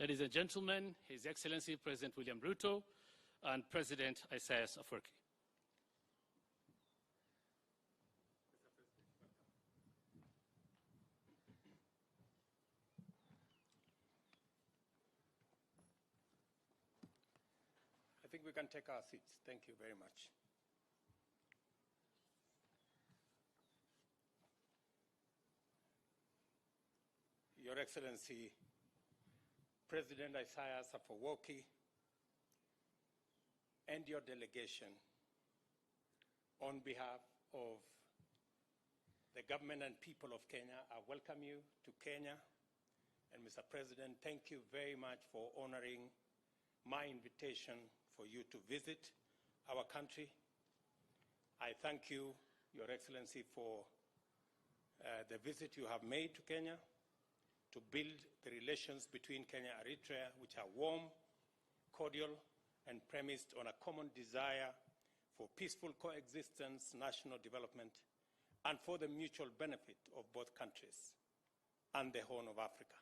Ladies and gentlemen, His Excellency President William Ruto and President Isaias Afwerki. I think we can take our seats. Thank you very much. Your Excellency, President Isaias Afwerki, and your delegation, on behalf of the government and people of Kenya, I welcome you to Kenya. And Mr. President, thank you very much for honoring my invitation for you to visit our country. I thank you, Your Excellency, for the visit you have made to Kenya to build the relations between Kenya and Eritrea, which are warm, cordial, and premised on a common desire for peaceful coexistence, national development, and for the mutual benefit of both countries and the Horn of Africa.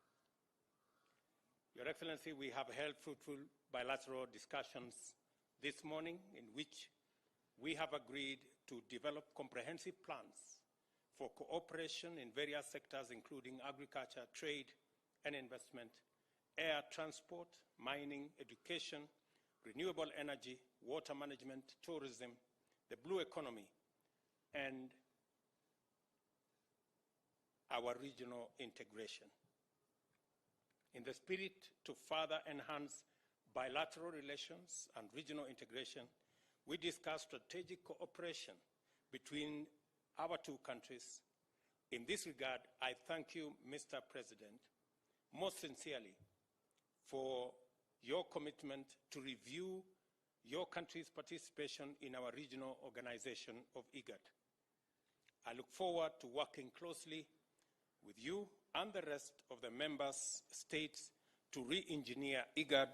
Your Excellency, we have held fruitful bilateral discussions this morning in which we have agreed to develop comprehensive plans for cooperation in various sectors, including agriculture, trade and investment, air transport, mining, education, renewable energy, water management, tourism, the blue economy, and our regional integration. In the spirit to further enhance bilateral relations and regional integration, we discussed strategic cooperation between our two countries. In this regard, I thank you, Mr. President, most sincerely for your commitment to review your country's participation in our regional organization of IGAD. I look forward to working closely with you and the rest of the member states to re-engineer IGAD,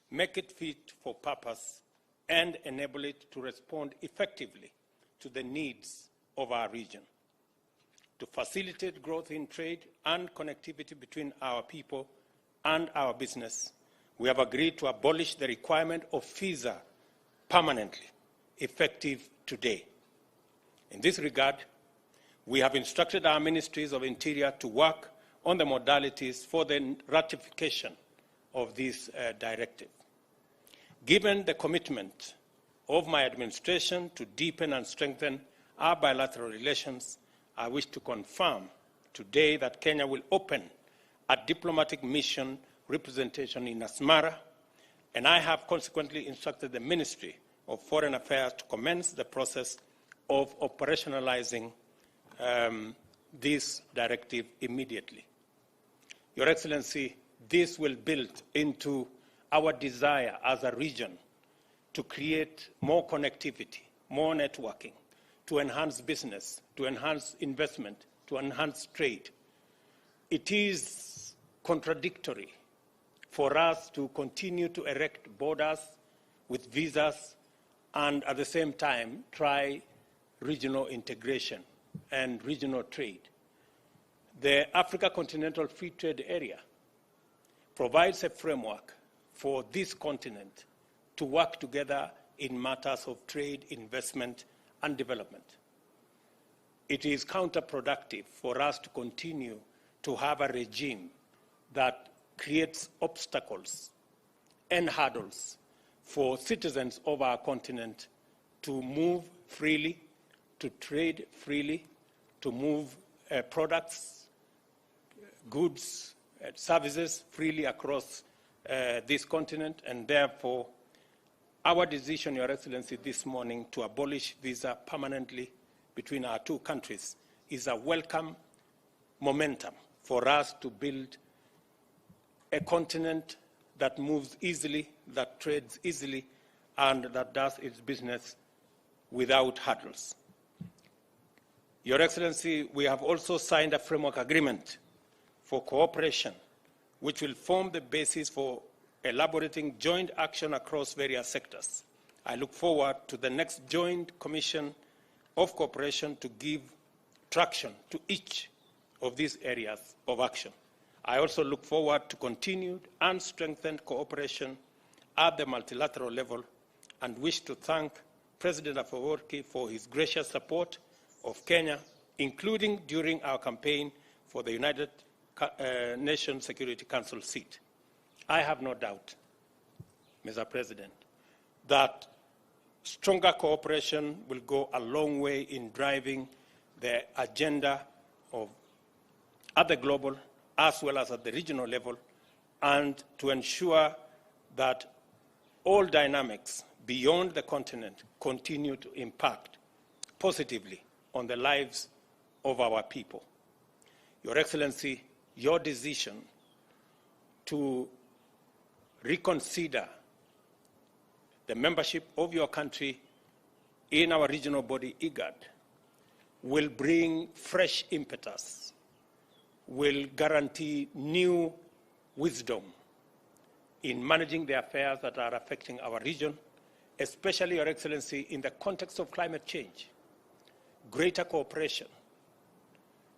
make it fit for purpose, and enable it to respond effectively to the needs of our region. To facilitate growth in trade and connectivity between our people and our business, we have agreed to abolish the requirement of visa permanently, effective today. In this regard, we have instructed our ministries of Interior to work on the modalities for the ratification of this directive. Given the commitment of my administration to deepen and strengthen our bilateral relations, I wish to confirm today that Kenya will open a diplomatic mission representation in Asmara, and I have consequently instructed the Ministry of Foreign Affairs to commence the process of operationalizing this directive immediately. Your Excellency, this will build into our desire as a region to create more connectivity, more networking, to enhance business, to enhance investment, to enhance trade. It is contradictory for us to continue to erect borders with visas and at the same time try regional integration and regional trade. The Africa Continental Free Trade Area provides a framework for this continent to work together in matters of trade, investment, and development. It is counterproductive for us to continue to have a regime that creates obstacles and hurdles for citizens of our continent to move freely, to trade freely, to move products, goods, services freely across this continent, and therefore our decision, Your Excellency, this morning to abolish visa permanently between our two countries is a welcome momentum for us to build a continent that moves easily, that trades easily, and that does its business without hurdles. Your Excellency, we have also signed a framework agreement for cooperation, which will form the basis for elaborating joint action across various sectors. I look forward to the next joint commission of cooperation to give traction to each of these areas of action. I also look forward to continued and strengthened cooperation at the multilateral level and wish to thank President Afwerki for his gracious support of Kenya, including during our campaign for the United Nations Security Council seat. I have no doubt, Mr. President, that stronger cooperation will go a long way in driving the agenda at the global as well as at the regional level, and to ensure that all dynamics beyond the continent continue to impact positively on the lives of our people. Your Excellency, your decision to reconsider the membership of your country in our regional body, IGAD, will bring fresh impetus, will guarantee new wisdom in managing the affairs that are affecting our region, especially, Your Excellency, in the context of climate change. Greater cooperation,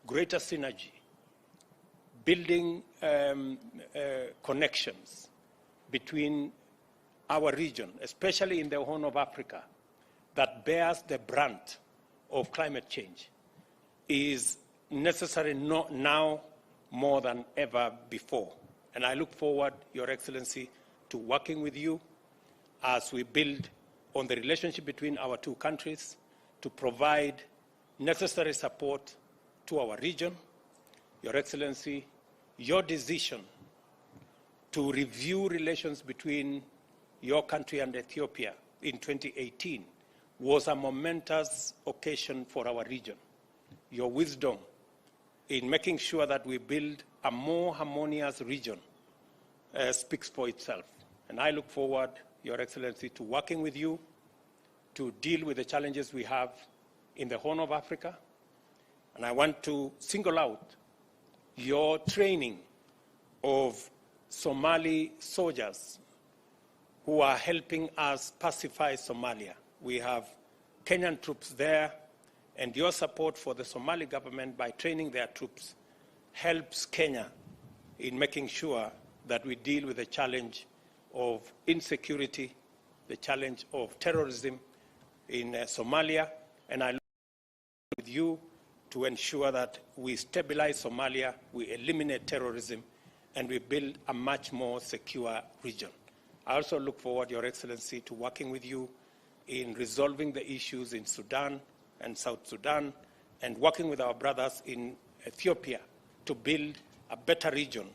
greater synergy, building connections between our region, especially in the Horn of Africa, that bears the brunt of climate change, is necessary now more than ever before. And I look forward, Your Excellency, to working with you as we build on the relationship between our two countries to provide necessary support to our region. Your Excellency, your decision to review relations between your country and Ethiopia in 2018 was a momentous occasion for our region. Your wisdom in making sure that we build a more harmonious region speaks for itself. And I look forward, Your Excellency, to working with you to deal with the challenges we have in the Horn of Africa. And I want to single out your training of Somali soldiers who are helping us pacify Somalia. We have Kenyan troops there, and your support for the Somali government by training their troops helps Kenya in making sure that we deal with the challenge of insecurity, the challenge of terrorism in Somalia, and I look with you to ensure that we stabilize Somalia, we eliminate terrorism, and we build a much more secure region. I also look forward, Your Excellency, to working with you in resolving the issues in Sudan and South Sudan, and working with our brothers in Ethiopia to build a better region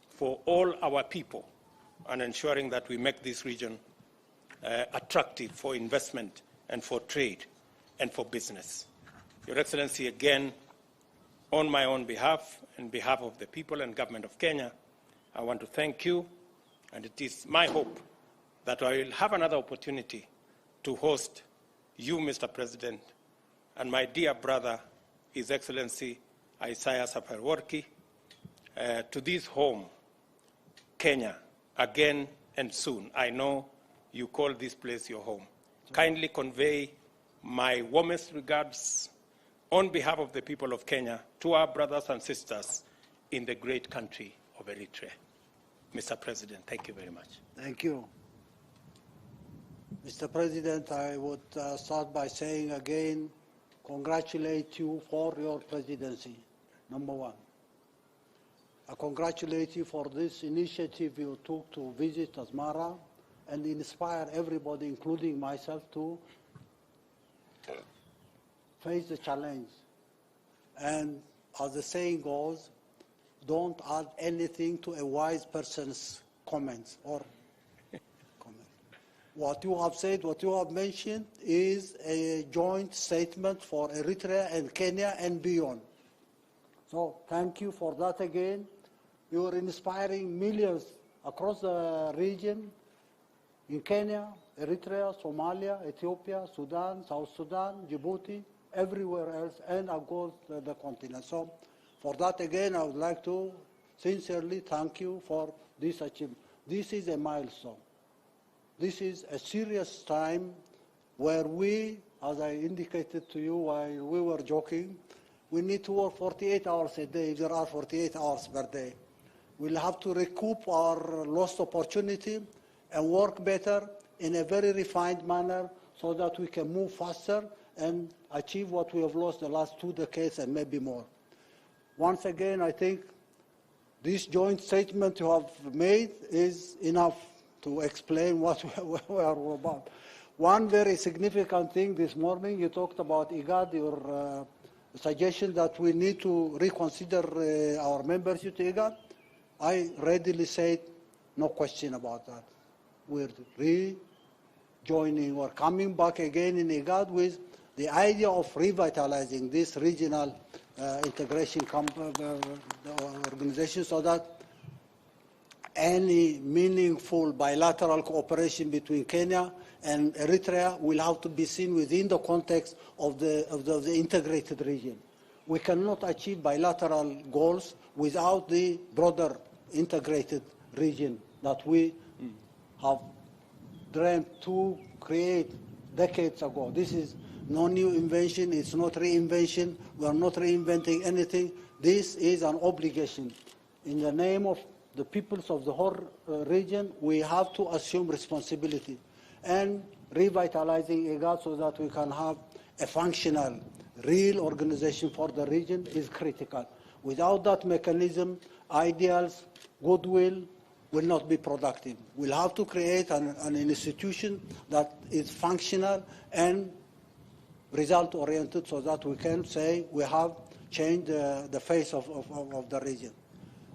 for all our people, and ensuring that we make this region attractive for investment and for trade and for business. Your Excellency, again, on my own behalf and behalf of the people and government of Kenya, I want to thank you, and it is my hope that I will have another opportunity to host you, Mr. President, and my dear brother, His Excellency Isaias Afwerki, to this home, Kenya, again and soon. I know you call this place your home. Kindly convey my warmest regards on behalf of the people of Kenya to our brothers and sisters in the great country of Eritrea. Mr. President, thank you very much. Thank you. Mr. President, I would start by saying again, congratulate you for your presidency, number one. I congratulate you for this initiative you took to visit Asmara and inspire everybody, including myself, to face the challenge. And as the saying goes, don't add anything to a wise person's comments or comment. What you have said, what you have mentioned is a joint statement for Eritrea and Kenya and beyond. So thank you for that again. You are inspiring millions across the region in Kenya, Eritrea, Somalia, Ethiopia, Sudan, South Sudan, Djibouti, everywhere else, and across the continent. So for that, again, I would like to sincerely thank you for this achievement. This is a milestone. This is a serious time where we, as I indicated to you while we were joking, we need to work 48 hours a day. There are 48 hours per day. We'll have to recoup our lost opportunity and work better in a very refined manner so that we can move faster and achieve what we have lost the last 2 decades and maybe more. Once again, I think this joint statement you have made is enough to explain what we are all about. One very significant thing this morning, you talked about IGAD, your suggestion that we need to reconsider our membership to IGAD. I readily said, no question about that. We're rejoining or coming back again in IGAD with the idea of revitalizing this regional integration organization so that any meaningful bilateral cooperation between Kenya and Eritrea will have to be seen within the context of the integrated region. We cannot achieve bilateral goals without the broader integrated region that we have dreamt to create decades ago. This is no new invention, it's not reinvention, we are not reinventing anything. This is an obligation. In the name of the peoples of the whole region, we have to assume responsibility and revitalizing IGAD so that we can have a functional, real organization for the region is critical. Without that mechanism, ideals, goodwill will not be productive. We'll have to create an institution that is functional and result-oriented so that we can say we have changed the face of the region.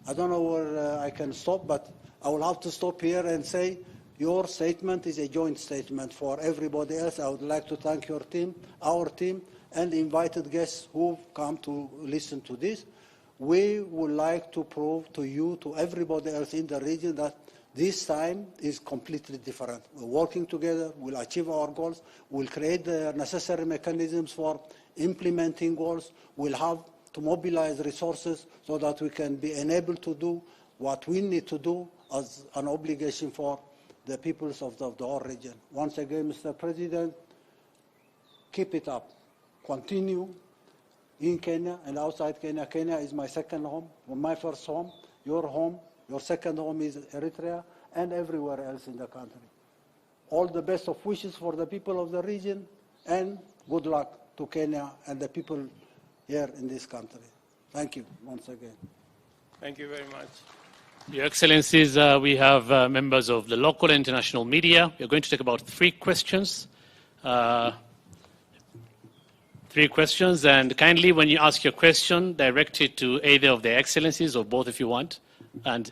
I don't know where I can stop, but I will have to stop here and say your statement is a joint statement for everybody else. I would like to thank your team, our team, and the invited guests who've come to listen to this. We would like to prove to you, to everybody else in the region, that this time is completely different. We're working together, we'll achieve our goals, we'll create the necessary mechanisms for implementing goals, we'll have to mobilize resources so that we can be enabled to do what we need to do as an obligation for the peoples of the whole region. Once again, Mr. President, keep it up. Continue in Kenya and outside Kenya. Kenya is my second home, my first home, your second home is Eritrea, and everywhere else in the country. All the best of wishes for the people of the region, and good luck to Kenya and the people here in this country. Thank you once again. Thank you very much. Your Excellencies, we have members of the local and international media. We're going to take about 3 questions. 3 questions, and kindly, when you ask your question, direct it to either of their Excellencies or both if you want, and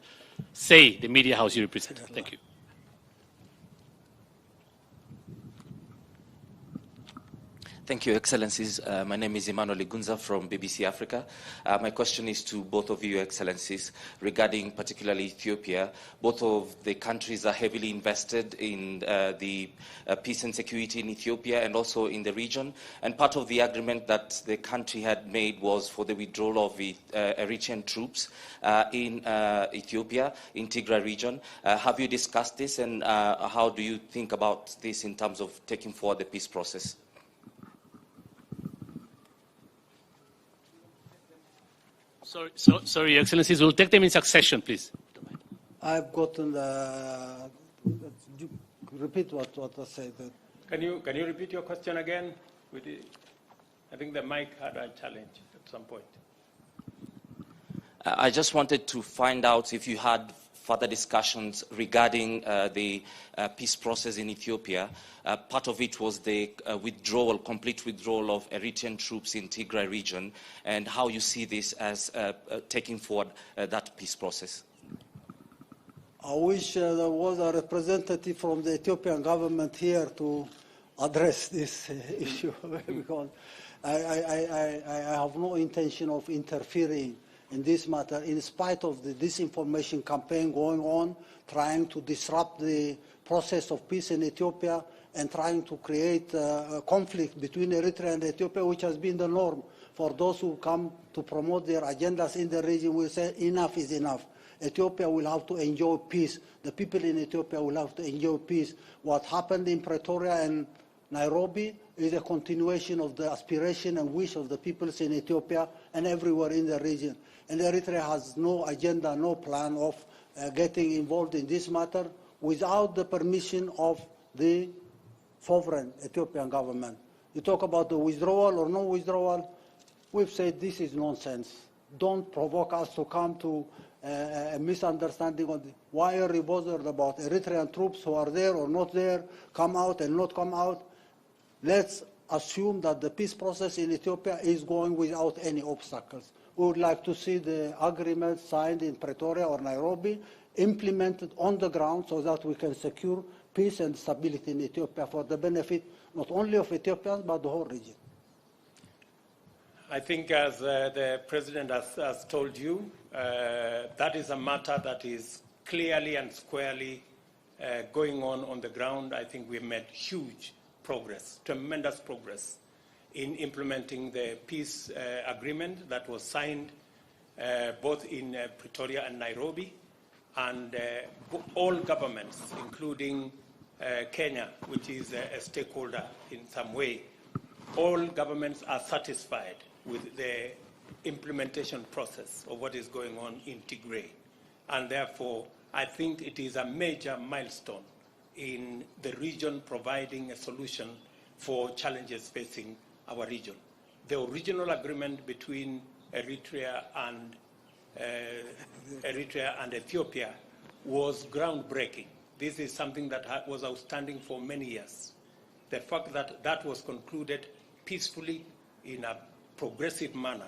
say the media house you represent. Thank you. Thank you, Excellencies. My name is Emmanuel Igunza from BBC Africa. My question is to both of you, Excellencies, regarding particularly Ethiopia. Both of the countries are heavily invested in the peace and security in Ethiopia and also in the region. And part of the agreement that the country had made was for the withdrawal of Eritrean troops in Ethiopia, in Tigray region. Have you discussed this, and how do you think about this in terms of taking forward the peace process? Sorry, Your Excellencies, we'll take them in succession, please. I've gotten the... Repeat what I said. Can you repeat your question again? I think the mic had a challenge at some point. I just wanted to find out if you had further discussions regarding the peace process in Ethiopia. Part of it was the complete withdrawal of Eritrean troops in Tigray region, and how you see this as taking forward that peace process. I wish there was a representative from the Ethiopian government here to address this issue, because I have no intention of interfering in this matter, in spite of the disinformation campaign going on, trying to disrupt the process of peace in Ethiopia and trying to create a conflict between Eritrea and Ethiopia, which has been the norm for those who come to promote their agendas in the region. We say enough is enough. Ethiopia will have to enjoy peace. The people in Ethiopia will have to enjoy peace. What happened in Pretoria and Nairobi is a continuation of the aspiration and wish of the peoples in Ethiopia and everywhere in the region. And Eritrea has no agenda, no plan of getting involved in this matter without the permission of the sovereign Ethiopian government. You talk about the withdrawal or no withdrawal, we've said this is nonsense. Don't provoke us to come to a misunderstanding on why are you bothered about Eritrean troops who are there or not there, come out and not come out. Let's assume that the peace process in Ethiopia is going without any obstacles. We would like to see the agreement signed in Pretoria or Nairobi implemented on the ground so that we can secure peace and stability in Ethiopia for the benefit not only of Ethiopians but the whole region. I think as the President has told you, that is a matter that is clearly and squarely going on the ground. I think we've made huge progress, tremendous progress in implementing the peace agreement that was signed both in Pretoria and Nairobi, and all governments, including Kenya, which is a stakeholder in some way, all governments are satisfied with the implementation process of what is going on in Tigray. And therefore, I think it is a major milestone in the region providing a solution for challenges facing our region. The original agreement between Eritrea and Ethiopia was groundbreaking. This is something that was outstanding for many years. The fact that that was concluded peacefully in a progressive manner,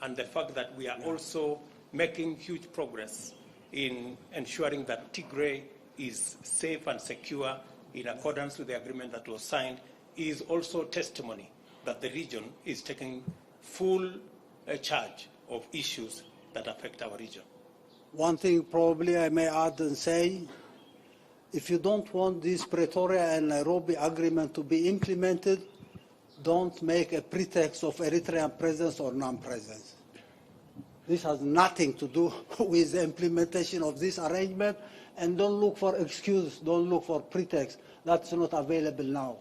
and the fact that we are also making huge progress in ensuring that Tigray is safe and secure in accordance with the agreement that was signed is also testimony that the region is taking full charge of issues that affect our region. One thing probably I may add and say, if you don't want this Pretoria and Nairobi agreement to be implemented, don't make a pretext of Eritrean presence or non-presence. This has nothing to do with the implementation of this arrangement, and don't look for excuse, don't look for pretext. That's not available now.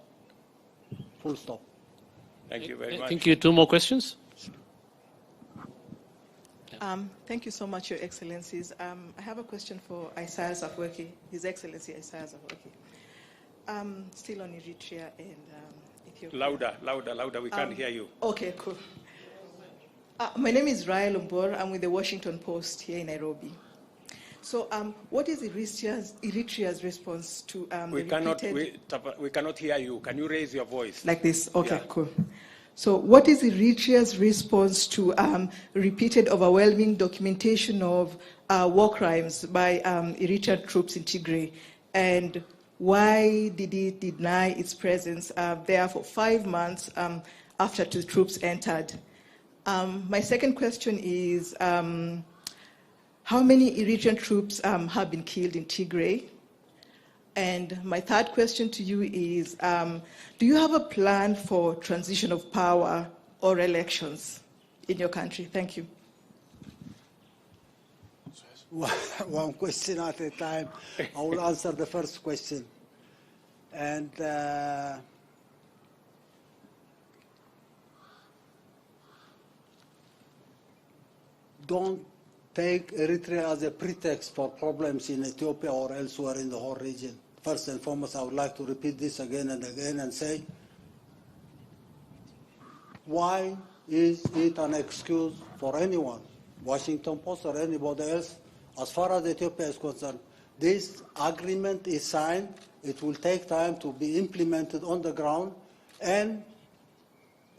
Full stop. Thank you very much. Thank you. Two more questions? Thank you so much, Your Excellencies. I have a question for Isaias Afwerki, His Excellency Isaias Afwerki. Still on Eritrea and Ethiopia. Louder. We can't hear you. Okay, cool. My name is Rael Umbor. I'm with the Washington Post here in Nairobi. So what is Eritrea's response to we cannot hear you. Can you raise your voice? Like this? Okay, Yeah. cool. So what is Eritrea's response to repeated overwhelming documentation of war crimes by Eritrean troops in Tigray? And why did it deny its presence there for 5 months after the troops entered? My second question is, how many Eritrean troops have been killed in Tigray? And my third question to you is, do you have a plan for transition of power or elections in your country? Thank you. One question at a time. I will answer the first question. And don't take Eritrea as a pretext for problems in Ethiopia or elsewhere in the whole region. First and foremost, I would like to repeat this again and again and say, why is it an excuse for anyone, Washington Post or anybody else, as far as Ethiopia is concerned? This agreement is signed. It will take time to be implemented on the ground, and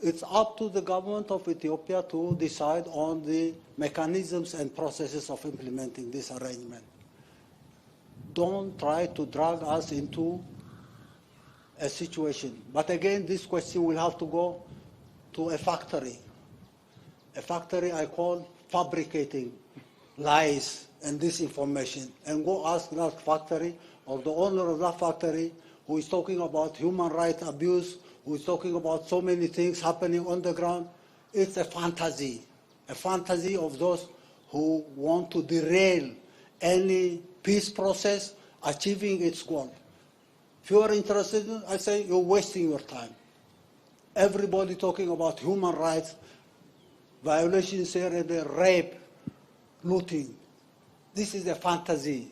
it's up to the government of Ethiopia to decide on the mechanisms and processes of implementing this arrangement. Don't try to drag us into a situation. But again, this question will have to go to a factory I call fabricating lies and disinformation, and go ask that factory or the owner of that factory who is talking about human rights abuse, who is talking about so many things happening on the ground. It's a fantasy of those who want to derail any peace process achieving its goal. If you are interested, I say you're wasting your time. Everybody talking about human rights, violations here and there, rape, looting. This is a fantasy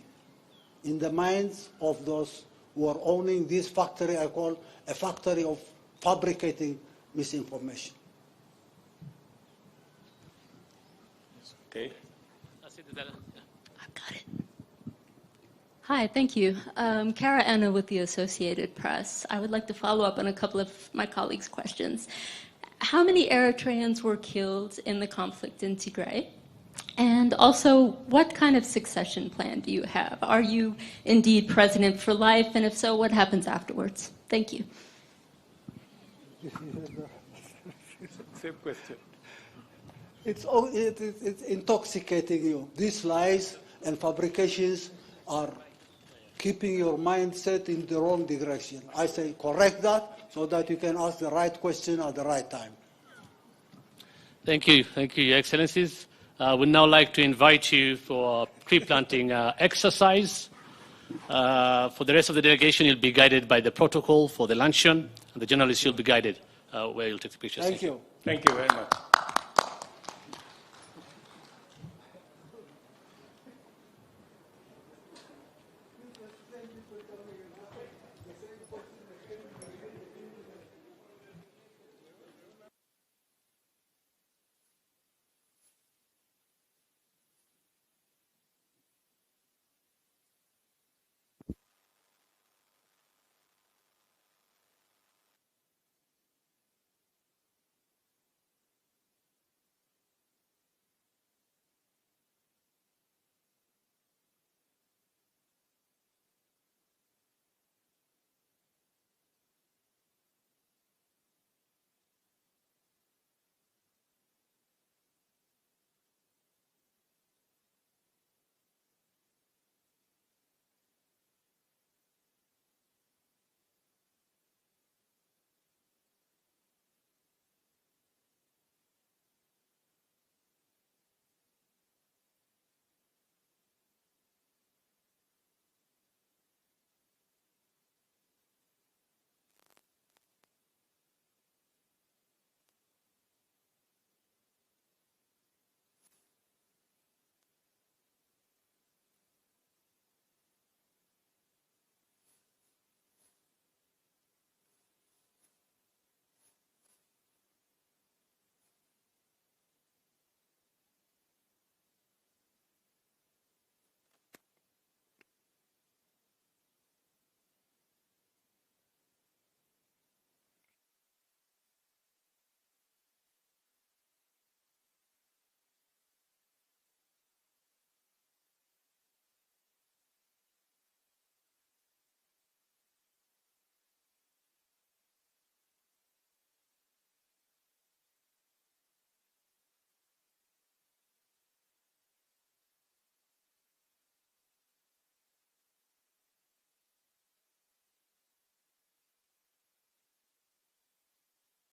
in the minds of those who are owning this factory I call a factory of fabricating misinformation. Okay. I've got it. Hi, thank you. Kara Anna with the Associated Press. I would like to follow up on a couple of my colleagues' questions. How many Eritreans were killed in the conflict in Tigray? And also, what kind of succession plan do you have? Are you indeed president for life? And if so, what happens afterwards? Thank you. Same question. It's intoxicating you. These lies and fabrications are keeping your mindset in the wrong direction. I say correct that so that you can ask the right question at the right time. Thank you, Your Excellencies. We'd now like to invite you for a tree planting exercise. For the rest of the delegation, you'll be guided by the protocol for the luncheon, and the journalists will be guided where you'll take the pictures. Thank you. Thank you very much.